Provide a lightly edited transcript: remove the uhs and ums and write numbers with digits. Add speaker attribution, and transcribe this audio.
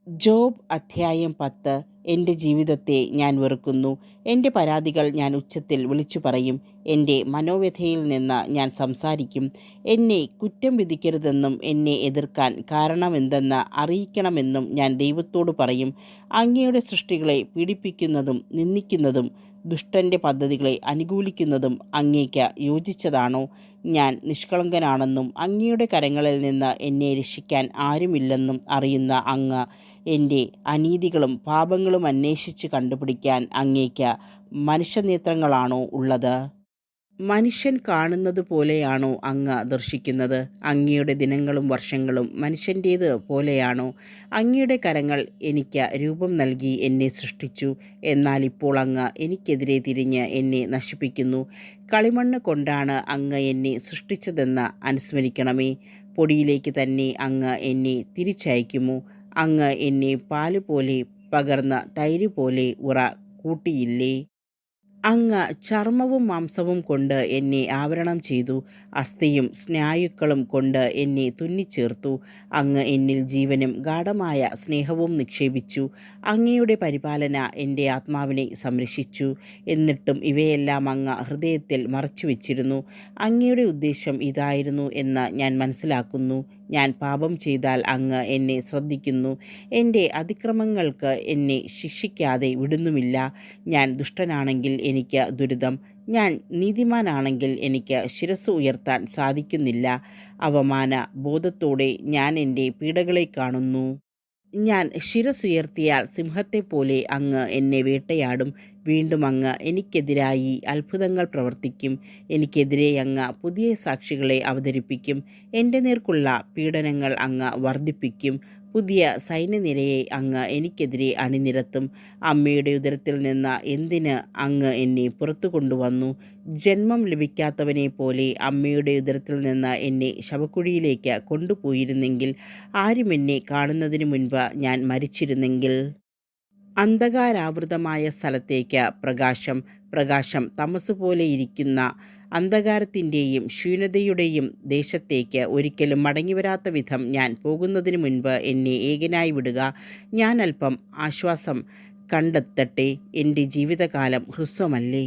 Speaker 1: Job അധ്യായം 10. എൻ്റെ ജീവിതത്തെ ഞാൻ വെറുക്കുന്നു. എൻ്റെ പരാതികൾ ഞാൻ ഉച്ചത്തിൽ വിളിച്ചു പറയും. എൻ്റെ മനോവ്യഥയിൽ നിന്ന് ഞാൻ സംസാരിക്കും. എന്നെ കുറ്റം വിധിക്കരുതെന്നും എന്നെ എതിർക്കാൻ കാരണമെന്തെന്ന് അറിയിക്കണമെന്നും ഞാൻ ദൈവത്തോട് പറയും. അങ്ങയുടെ സൃഷ്ടികളെ പീഡിപ്പിക്കുന്നതും നിന്ദിക്കുന്നതും ദുഷ്ടൻ്റെ പദ്ധതികളെ അനുകൂലിക്കുന്നതും അങ്ങേക്ക് യോജിച്ചതാണോ? ഞാൻ നിഷ്കളങ്കനാണെന്നും അങ്ങയുടെ കരങ്ങളിൽ നിന്ന് എന്നെ രക്ഷിക്കാൻ ആരുമില്ലെന്നും അറിയുന്ന അങ്ങ് എൻ്റെ അനീതികളും പാപങ്ങളും അന്വേഷിച്ച് കണ്ടുപിടിക്കാൻ അങ്ങേക്ക് മനുഷ്യനേത്രങ്ങളാണോ ഉള്ളത്? മനുഷ്യൻ കാണുന്നത് പോലെയാണോ അങ്ങ് ദർശിക്കുന്നത്? അങ്ങയുടെ ദിനങ്ങളും വർഷങ്ങളും മനുഷ്യൻ്റേത് പോലെയാണോ? അങ്ങയുടെ കരങ്ങൾ എനിക്ക് രൂപം നൽകി എന്നെ സൃഷ്ടിച്ചു. എന്നാൽ ഇപ്പോൾ അങ്ങ് എനിക്കെതിരെ തിരിഞ്ഞ് എന്നെ നശിപ്പിക്കുന്നു. കളിമണ്ണ് കൊണ്ടാണ് അങ്ങ് എന്നെ സൃഷ്ടിച്ചതെന്ന് അനുസ്മരിക്കണമേ. പൊടിയിലേക്ക് തന്നെ അങ്ങ് എന്നെ തിരിച്ചയക്കുമോ? അങ്ങ് എന്നെ പാലുപോലെ പകർന്ന് തൈര് പോലെ ഉറ കൂട്ടിയില്ലേ? അങ്ങ് ചർമ്മവും മാംസവും കൊണ്ട് എന്നെ ആവരണം ചെയ്തു. അസ്ഥിയും സ്നായുക്കളും കൊണ്ട് എന്നെ തുന്നിച്ചേർത്തു. അങ്ങ് എന്നിൽ ജീവനും ഗാഢമായ സ്നേഹവും നിക്ഷേപിച്ചു. അങ്ങയുടെ പരിപാലന എൻ്റെ ആത്മാവിനെ സംരക്ഷിച്ചു. എന്നിട്ടും ഇവയെല്ലാം അങ്ങ് ഹൃദയത്തിൽ മറച്ചുവെച്ചിരുന്നു. അങ്ങയുടെ ഉദ്ദേശം ഇതായിരുന്നു എന്ന് ഞാൻ മനസ്സിലാക്കുന്നു. ഞാൻ പാപം ചെയ്താൽ അങ്ങ് എന്നെ ശ്രദ്ധിക്കുന്നു. എൻ്റെ അതിക്രമങ്ങൾക്ക് എന്നെ ശിക്ഷിക്കാതെ വിടുന്നുമില്ല. ഞാൻ ദുഷ്ടനാണെങ്കിൽ എനിക്ക് ദുരിതം. ഞാൻ നീതിമാനാണെങ്കിൽ എനിക്ക് ശിരസ്സ് ഉയർത്താൻ സാധിക്കുന്നില്ല. അവമാന ബോധത്തോടെ ഞാൻ എൻ്റെ പീഡകളെ കാണുന്നു. ഞാൻ ശിരസ്സുയർത്തിയാൽ സിംഹത്തെപ്പോലെ അങ്ങ് എന്നെ വേട്ടയാടും. വീണ്ടും അങ്ങ് എനിക്കെതിരായി അത്ഭുതങ്ങൾ പ്രവർത്തിക്കും. എനിക്കെതിരെ അങ്ങ് പുതിയ സാക്ഷികളെ അവതരിപ്പിക്കും. എൻ്റെ നേർക്കുള്ള പീഡനങ്ങൾ അങ്ങ് വർദ്ധിപ്പിക്കും. പുതിയ സൈന്യനിരയെ അങ്ങ് എനിക്കെതിരെ അണിനിരത്തും. അമ്മയുടെ ഉദരത്തിൽ നിന്ന് എന്തിന് അങ്ങ് എന്നെ പുറത്തു കൊണ്ടുവന്നു? ജന്മം ലഭിക്കാത്തവനെ പോലെ അമ്മയുടെ ഉദരത്തിൽ നിന്ന് എന്നെ ശവക്കുഴിയിലേക്ക് കൊണ്ടുപോയിരുന്നെങ്കിൽ, ആരും എന്നെ കാണുന്നതിന് മുൻപ് ഞാൻ മരിച്ചിരുന്നെങ്കിൽ. അന്ധകാരാവൃതമായ സ്ഥലത്തേക്ക് പ്രകാശം, പ്രകാശം തമസ് പോലെ ഇരിക്കുന്ന അന്ധകാരത്തിൻ്റെയും ശൂന്യതയുടെയും ദേശത്തേക്ക് ഒരിക്കലും മടങ്ങിവരാത്ത വിധം ഞാൻ പോകുന്നതിന് മുൻപ് എന്നെ ഏകനായി വിടുക. ഞാൻ അല്പം ആശ്വാസം കണ്ടെത്തട്ടെ. എൻ്റെ ജീവിതകാലം ഹ്രസ്വമല്ലേ?